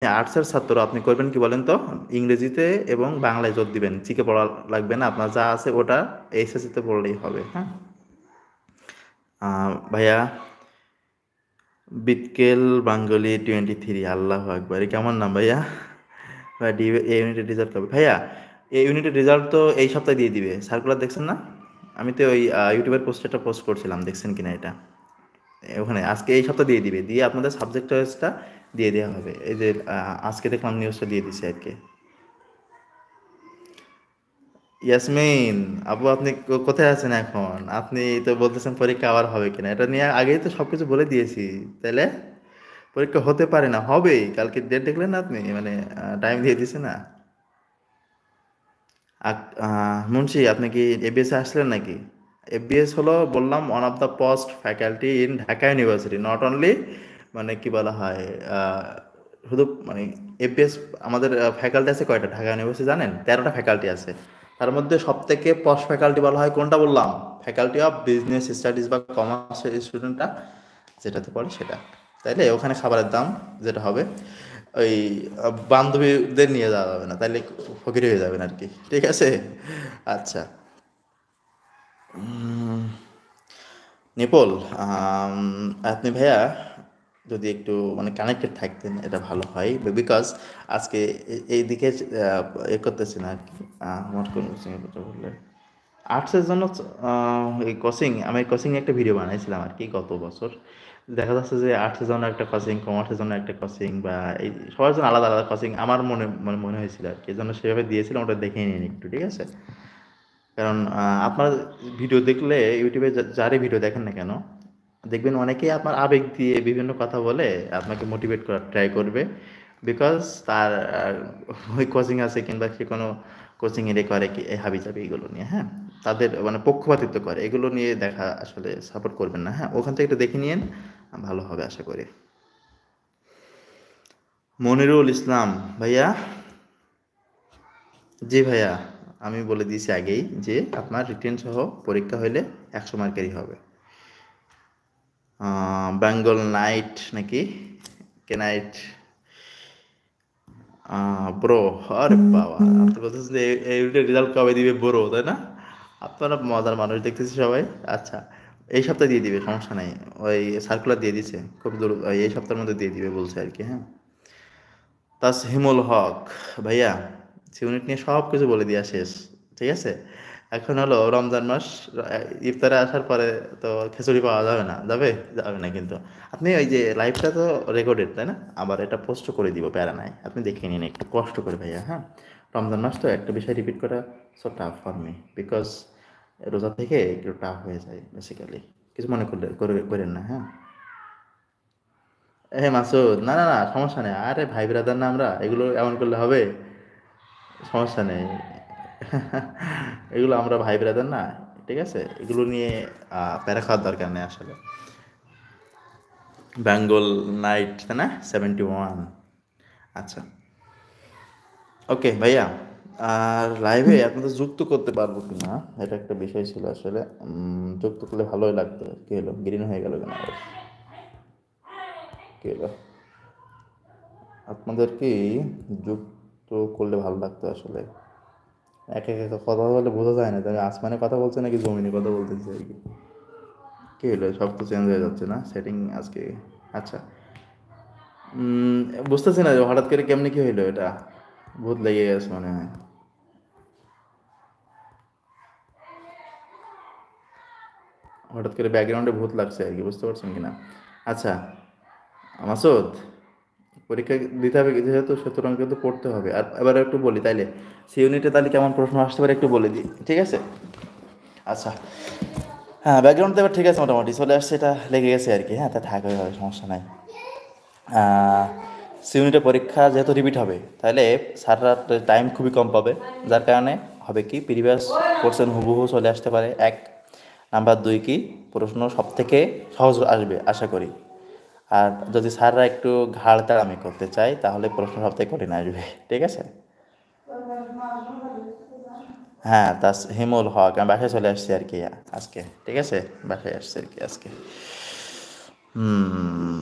আর্টসের ছাত্র আপনি করবেন কি বলেন তো? ইংরেজিতে এবং বাংলায় জোর দিবেন, চিকে পড়া লাগবে না, আপনার যা আছে ওটা এইচএসসিতে পড়লেই হবে। হ্যাঁ ভাইয়া, বিটকেল বাঙ্গলি 23, আল্লাহ আকবার, কেমন নাম ভাইয়া? ভাই এই ইউনিটের রেজাল্ট কবে ভাইয়া? এই ইউনিটের রেজাল্ট তো এই সপ্তাহে দিয়ে দিবে, সার্কুলার দেখছেন না? আমি তো ওই ইউটিউবের পোস্টারটা পোস্ট করছিলাম, দেখছেন কিনা এটা? ওখানে আজকে এই সপ্তাহ দিয়ে দিবে, দিয়ে আপনাদের সাবজেক্ট চয়েসটা দিয়ে দেওয়া হবে। এই যে আজকে দেখলাম নিউজটা দিয়ে দিছে আর কি। ইয়াসমিন আপু, আপনি কোথায় আছেন এখন? আপনি তো বলতেছেন পরীক্ষা আবার হবে কিনা, এটা নিয়ে আগেই তো সবকিছু বলে দিয়েছি। তাহলে পরীক্ষা হতে পারে না, হবেই। কালকে ডেট দেখলেন না আপনি, মানে টাইম দিয়ে দিছে না। মুন্সি, আপনি কি এবিএস আসলেন নাকি? এবিএস হলো বললাম one of the post faculty in Dhaka university, not only, মানে কি বলা হয়, শুধু মানে এবিএস আমাদের ফ্যাকাল্টি আছে কয়টা ঢাকা ইউনিভার্সিটি জানেন? 13টা ফ্যাকাল্টি আছে। তার মধ্যে সব থেকে পোস্ট ফ্যাকাল্টি বলা হয় কোনটা বললাম? ফ্যাকাল্টি অফ বিজনেস স্টাডিজ বা কমার্সের স্টুডেন্টরা যেটাতে পড়ে সেটা। তাইলে ওখানে খাবারের দাম যেটা হবে, ওই বান্ধবীদের নিয়ে যাওয়া যাবে না, তাইলে ফকির হয়ে যাবেন আর কি, ঠিক আছে? আচ্ছা। নিপল, আপনি ভাইয়া যদি একটু মানে কানেক্টেড থাকতেন এটা ভালো হয়, বিকজ আজকে এই দিকে এ করতেছি না আর কি। আমার কোন কোচিংয়ের কথা বললেন? আর্টসের জন্য এই কোচিং, আমি কোচিং একটা ভিডিও বানাইছিলাম আর কি গত বছর। দেখা যাচ্ছে যে আর্টসের জন্য একটা কোচিং, কমার্সের জন্য একটা কোচিং, বা এই সবার জন্য আলাদা আলাদা কোচিং আমার মনে মানে মনে হয়েছিল আর কি, এই জন্য সেভাবে দিয়েছিলাম। ওটা দেখে নিন একটু, ঠিক আছে? কারণ আপনার ভিডিও দেখলে ইউটিউবে যারই ভিডিও দেখেন না কেন, দেখবেন অনেকেই আপনার আবেগ দিয়ে বিভিন্ন কথা বলে আপনাকে মোটিভেট করার ট্রাই করবে। বিকজ তার ওই কোচিং আছে, কিংবা সে কোনো কোচিং এর করে কি এই হাবি জাবি এগুলো নিয়ে, হ্যাঁ, তাদের মানে পক্ষপাতিত্ব করে, এগুলো নিয়ে দেখা আসলে সাপোর্ট করবেন না। হ্যাঁ, ওখান থেকে একটু দেখে নিন, ভালো হবে আশা করি। মনিরুল ইসলাম ভাইয়া, জি ভাইয়া, আমি বলে দিয়েছি আগেই যে আপনার রিটেন সহ পরীক্ষা হইলে 100 মার্কেরই হবে। বেঙ্গল নাইট নাকি? কে নাইট? ব্রো, আরে বাবা, আপনি বলতেছেন যে এই রেজাল্ট কবে দিবে ব্রো, তাই না? আপনারা মজার মানুষ দেখতেছি সবাই। আচ্ছা, এই সপ্তাহে দিয়ে দিবে, সমস্যা নাই। ওই সার্কুলার দিয়ে দিছে, খুব দ্রুত এই সপ্তাহের মধ্যে দিয়ে দিবে বলছে আর কি। হ্যাঁ, তাসহিমুল হক ভাইয়া, ইউনিট নিয়ে সব কিছু বলে দেওয়া শেষ, ঠিক আছে? এখন হলো রমজান মাস, ইফতারে আসার পরে তো খিচুড়ি পাওয়া যাবে না, যাবে? যাবে না কিন্তু। আপনি ওই যে লাইভটা তো রেকর্ডেড, তাই না? আবার এটা পোস্ট করে দিব, প্যারা নাই, আপনি দেখে নিন একটু কষ্ট করে ভাইয়া। হ্যাঁ, রমজান মাস তো একটা বিষয় রিপিট করা so tough for me, because রোজা থেকে একটু টাফ হয়ে যায় বেসিক্যালি। কিছু মনে করলে করেন না, হ্যাঁ? হ্যাঁ মাসুদ, না না না, সমস্যা নেই, আরে ভাই ব্রাদার না আমরা, এগুলো এমন করলে হবে? সমস্যা নেই। এগুলো আমরা ভাই ব্রাদার না, ঠিক আছে? এগুলো নিয়ে প্যারা খাওয়ার দরকার নেই আসলে। বেঙ্গল নাইট, তাই না? 71। আচ্ছা, ওকে ভাইয়া। আর লাইভে আপনাদের যুক্ত করতে পারবো কি না, এটা একটা বিষয় ছিল আসলে। যুক্ত করলে ভালোই লাগতো। কি হলো, গ্রিন হয়ে গেল কেন আবার? কি হলো? আপনাদের কি যুক্ত করলে ভালো লাগতো আসলে। এক এক এক কথা বলে বোঝা যায় না, তাহলে আসমানে কথা বলছে নাকি জমিনে কথা বলতেছে আর কি। কি হলো, সব তো চেঞ্জ হয়ে যাচ্ছে না সেটিং আজকে? আচ্ছা, উম, বুঝতেছি না যে হঠাৎ করে কেমনে কি হইলো এটা। ভূত লেগে গেছে মনে হয়। হঠাৎ করে ব্যাকগ্রাউন্ডে ভূত লাগছে আর কি, বুঝতে পারছেন কিনা? আচ্ছা মাসুদ, পরীক্ষা দিতে হবে যেহেতু, সুতরাং কিন্তু পড়তে হবে। আর এবার একটু বলি তাইলে, সি ইউনিটে তাহলে কেমন প্রশ্ন আসতে পারে একটু বলে দিই, ঠিক আছে? আচ্ছা, হ্যাঁ, ব্যাকগ্রাউন্ড তো এবার ঠিক আছে, মোটামুটি চলে আসছে, এটা লেগে গেছে আর কি। হ্যাঁ, তা থাকবে, হবে, সমস্যা নাই। সি ইউনিটের পরীক্ষা যেহেতু রিপিট হবে, তাহলে স্যাররা টাইম খুবই কম পাবে। যার কারণে হবে কি, প্রিভিয়াস কোর্সের হুবহু চলে আসতে পারে এক। নাম্বার দুই কি, প্রশ্ন সব থেকে সহজ আসবে আশা করি। আর যদি স্যাররা একটু ঘাড় তাড়ামি করতে চায়, তাহলে প্রশ্ন সব থেকে কঠিন আসবে, ঠিক আছে? হ্যাঁ, তা হিমুল হক, আমি বাসায় চলে আসছি আর কি আজকে, ঠিক আছে? বাসায় আসছি আর কি আজকে। হুম,